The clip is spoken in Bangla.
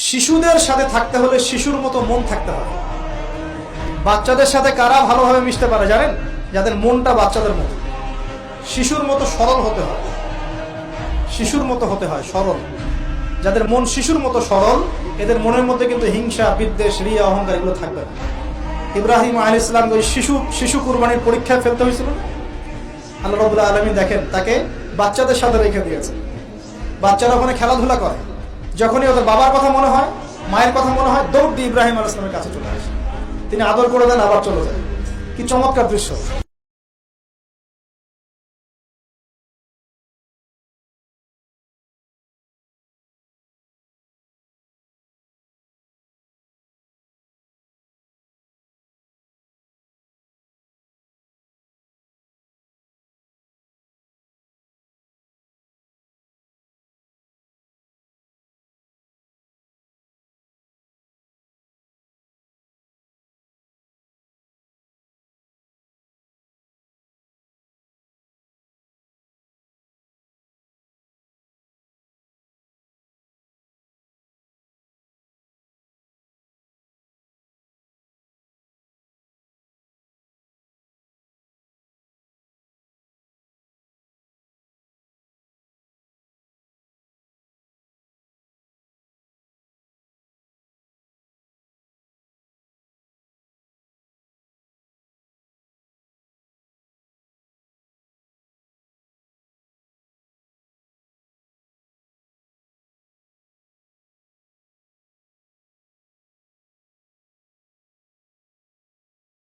শিশুদের সাথে থাকতে হলে শিশুর মতো মন থাকতে হয়। বাচ্চাদের সাথে কারা ভালোভাবে মিশতে পারে জানেন? যাদের মনটা বাচ্চাদের মতো, শিশুর মতো সরল হতে হয়। শিশুর মতো হতে হয়, সরল। যাদের মন শিশুর মতো সরল, এদের মনের মধ্যে কিন্তু হিংসা, বিদ্বেষ, রিয়া, অহংকার এগুলো থাকবে না। ইব্রাহিম আলাইহিস সালাম ওই শিশু কুরবানির পরীক্ষায় ফেলতে হয়েছিল। আল্লাহ রাব্বুল আলামিন দেখেন তাকে বাচ্চাদের সাথে রেখে দিয়েছে। বাচ্চারা ওখানে খেলাধুলা করে, যখনই ওদের বাবার কথা মনে হয়, মায়ের কথা মনে হয়, দৌড় দিয়ে ইব্রাহিম আলাইহিস সালামের কাছে চলে আসে। তিনি আদর করে দেন, আবার চলে যায়। কি চমৎকার দৃশ্য!